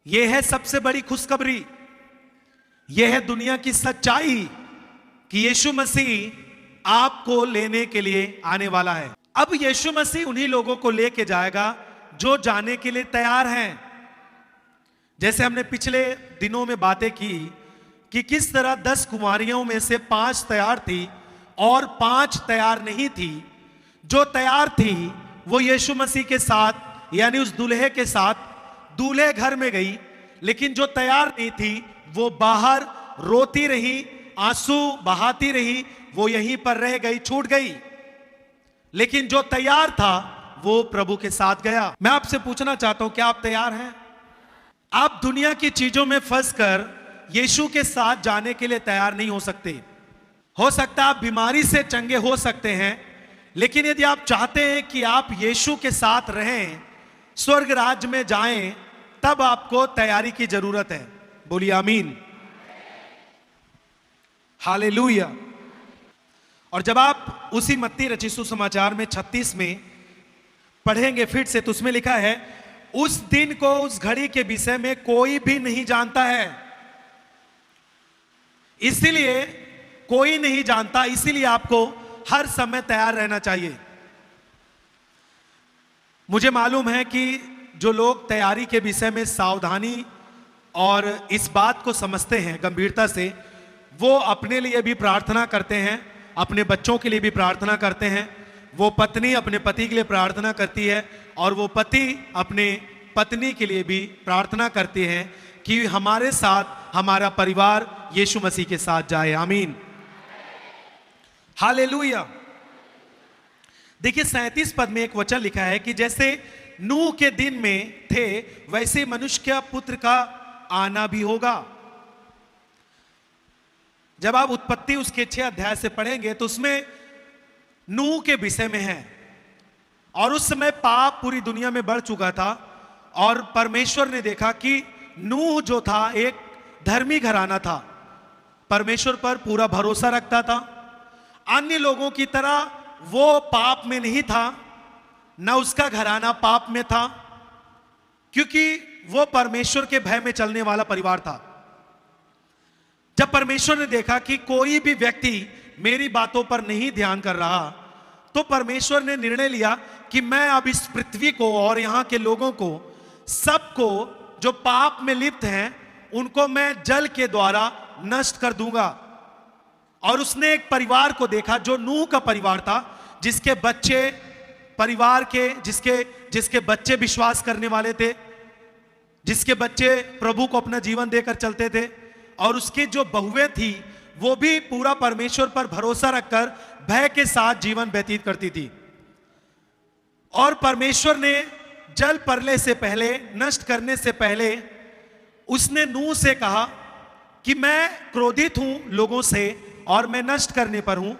यह है सबसे बड़ी खुशखबरी, यह है दुनिया की सच्चाई कि यीशु मसीह आपको लेने के लिए आने वाला है। अब यीशु मसीह उन्हीं लोगों को लेके जाएगा जो जाने के लिए तैयार हैं। जैसे हमने पिछले दिनों में बातें की कि किस तरह 10 कुमारियों में से 5 तैयार थी और 5 तैयार नहीं थी। जो तैयार थी वो यीशु मसीह के साथ यानी उस दूल्हे के साथ दूल्हे घर में गई, लेकिन जो तैयार नहीं थी वो बाहर रोती रही, आंसू बहाती रही, वो यहीं पर रह गई, छूट गई। लेकिन जो तैयार था वो प्रभु के साथ गया। मैं आपसे पूछना चाहता हूं, क्या आप तैयार हैं? आप दुनिया की चीजों में फंसकर यीशु के साथ जाने के लिए तैयार नहीं हो सकते। हो सकता है आप बीमारी से चंगे हो सकते हैं, लेकिन यदि आप चाहते हैं कि आप यीशु के साथ रहें, स्वर्ग राज्य में जाएं, तब आपको तैयारी की जरूरत है। बोलिए आमीन, हालेलुया। और जब आप उसी मत्ती रचित सुसमाचार में 36 में पढ़ेंगे फिर से, तो उसमें लिखा है, उस दिन को उस घड़ी के विषय में कोई भी नहीं जानता है। इसीलिए कोई नहीं जानता, इसीलिए आपको हर समय तैयार रहना चाहिए। मुझे मालूम है कि जो लोग तैयारी के विषय में सावधानी और इस बात को समझते हैं गंभीरता से, वो अपने लिए भी प्रार्थना करते हैं, अपने बच्चों के लिए भी प्रार्थना करते हैं। वो पत्नी अपने पति के लिए प्रार्थना करती है और वो पति अपने पत्नी के लिए भी प्रार्थना करती है कि हमारे साथ हमारा परिवार यीशु मसीह के साथ जाए। आमीन, हालेलुया। देखिए 37 पद में एक वचन लिखा है कि जैसे नूह के दिन में थे, वैसे मनुष्य के पुत्र का आना भी होगा। जब आप उत्पत्ति उसके 6 अध्याय से पढ़ेंगे तो उसमें नूह के विषय में है। और उस समय पाप पूरी दुनिया में बढ़ चुका था और परमेश्वर ने देखा कि नूह जो था एक धर्मी घराना था, परमेश्वर पर पूरा भरोसा रखता था, अन्य लोगों की तरह वो पाप में नहीं था, न उसका घराना पाप में था, क्योंकि वो परमेश्वर के भय में चलने वाला परिवार था। जब परमेश्वर ने देखा कि कोई भी व्यक्ति मेरी बातों पर नहीं ध्यान कर रहा, तो परमेश्वर ने निर्णय लिया कि मैं अब इस पृथ्वी को और यहां के लोगों को, सबको जो पाप में लिप्त हैं, उनको मैं जल के द्वारा नष्ट कर दूंगा। और उसने एक परिवार को देखा जो नूह का परिवार था, जिसके बच्चे परिवार के जिसके बच्चे विश्वास करने वाले थे, जिसके बच्चे प्रभु को अपना जीवन देकर चलते थे, और उसकी जो बहुएं थी वो भी पूरा परमेश्वर पर भरोसा रखकर भय के साथ जीवन व्यतीत करती थी। और परमेश्वर ने जल प्रलय से पहले, नष्ट करने से पहले, उसने नूह से कहा कि मैं क्रोधित हूं लोगों से और मैं नष्ट करने पर हूं।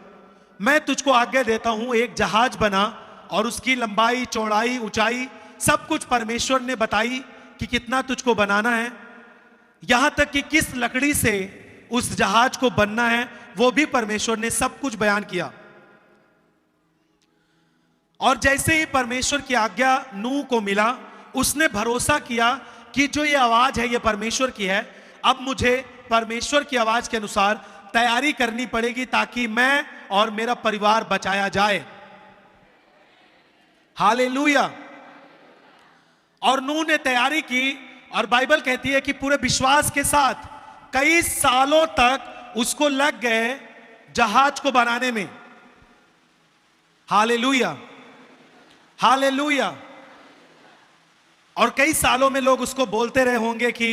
मैं तुझको आज्ञा देता हूं, एक जहाज बना और उसकी लंबाई, चौड़ाई, ऊंचाई सब कुछ परमेश्वर ने बताई कि कितना तुझको बनाना है, यहां तक कि किस लकड़ी से उस जहाज को बनना है वो भी परमेश्वर ने सब कुछ बयान किया। और जैसे ही परमेश्वर की आज्ञा नूह को मिला, उसने भरोसा किया कि जो ये आवाज है ये परमेश्वर की है। अब मुझे परमेश्वर की आवाज के अनुसार तैयारी करनी पड़ेगी ताकि मैं और मेरा परिवार बचाया जाए। हालेलुया। और नूह ने तैयारी की और बाइबल कहती है कि पूरे विश्वास के साथ कई सालों तक उसको लग गए जहाज को बनाने में। Hallelujah, hallelujah. और कई सालों में लोग उसको बोलते रहे होंगे कि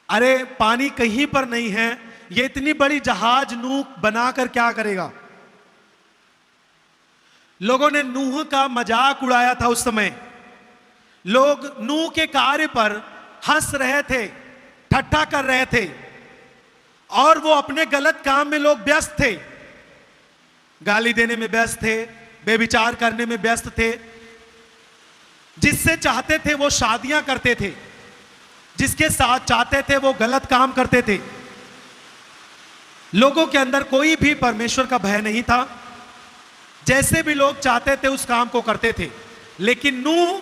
अरे पानी कहीं पर नहीं है, ये इतनी बड़ी जहाज नूह बनाकर क्या करेगा। लोगों ने नूह का मजाक उड़ाया था उस समय। लोग नूह के कार्य पर हंस रहे थे, ठट्ठा कर रहे थे, और वो अपने गलत काम में लोग व्यस्त थे। गाली देने में व्यस्त थे, बेविचार करने में व्यस्त थे। जिससे चाहते थे वो शादियां करते थे, जिसके साथ चाहते थे वो गलत काम करते थे। लोगों के अंदर कोई भी परमेश्वर का भय नहीं था। जैसे भी लोग चाहते थे उस काम को करते थे। लेकिन नूह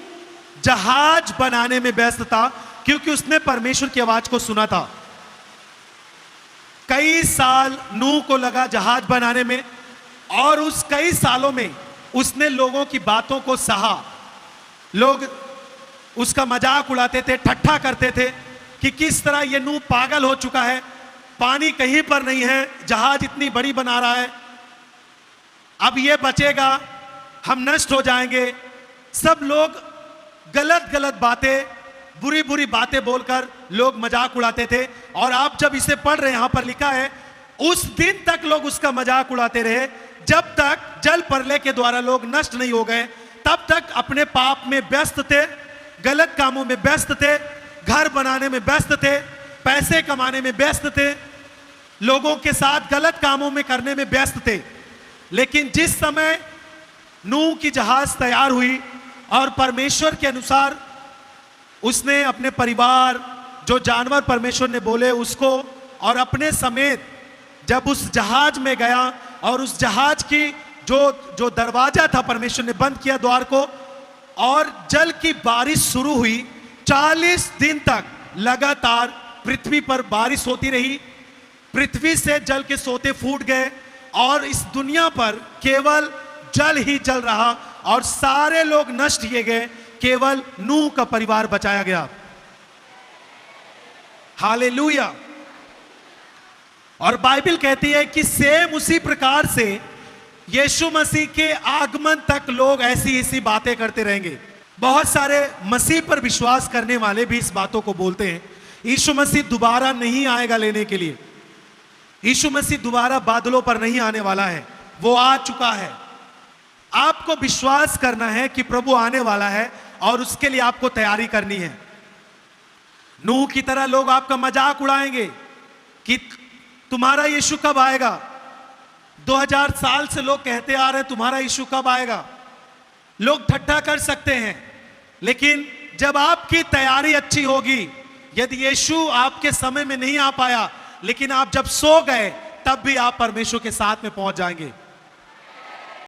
जहाज बनाने में व्यस्त था क्योंकि उसने परमेश्वर की आवाज को सुना था। कई साल नूह को लगा जहाज बनाने में, और उस कई सालों में उसने लोगों की बातों को सहा। लोग उसका मजाक उड़ाते थे, ठट्ठा करते थे कि किस तरह ये नूह पागल हो चुका है, पानी कहीं पर नहीं है, जहाज इतनी बड़ी बना रहा है, अब ये बचेगा, हम नष्ट हो जाएंगे। सब लोग गलत गलत बातें, बुरी बुरी बातें बोलकर लोग मजाक उड़ाते थे। और आप जब इसे पढ़ रहे हैं, यहां पर लिखा है उस दिन तक लोग उसका मजाक उड़ाते रहे जब तक जल प्रलय के द्वारा लोग नष्ट नहीं हो गए। तब तक अपने पाप में व्यस्त थे, गलत कामों में व्यस्त थे, घर बनाने में व्यस्त थे, पैसे कमाने में व्यस्त थे, लोगों के साथ गलत कामों में करने में व्यस्त थे। लेकिन जिस समय नूह की जहाज तैयार हुई और परमेश्वर के अनुसार उसने अपने परिवार, जो जानवर परमेश्वर ने बोले उसको, और अपने समेत जब उस जहाज में गया और उस जहाज की जो दरवाजा था परमेश्वर ने बंद किया द्वार को, और जल की बारिश शुरू हुई। 40 दिन तक लगातार पृथ्वी पर बारिश होती रही, पृथ्वी से जल के सोते फूट गए और इस दुनिया पर केवल जल ही जल रहा और सारे लोग नष्ट किए गए, केवल नूह का परिवार बचाया गया। हालेलुया। और बाइबल कहती है कि सेम उसी प्रकार से यीशु मसीह के आगमन तक लोग ऐसी ऐसी बातें करते रहेंगे। बहुत सारे मसीह पर विश्वास करने वाले भी इस बातों को बोलते हैं, यीशु मसीह दोबारा नहीं आएगा लेने के लिए, यीशु मसीह दोबारा बादलों पर नहीं आने वाला है, वो आ चुका है। आपको विश्वास करना है कि प्रभु आने वाला है और उसके लिए आपको तैयारी करनी है। नूह की तरह लोग आपका मजाक उड़ाएंगे कि तुम्हारा यीशु कब आएगा। 2000 साल से लोग कहते आ रहे हैं तुम्हारा यीशु कब आएगा। लोग ठट्ठा कर सकते हैं, लेकिन जब आपकी तैयारी अच्छी होगी, यदि यीशु आपके समय में नहीं आ पाया, लेकिन आप जब सो गए तब भी आप परमेश्वर के साथ में पहुंच जाएंगे।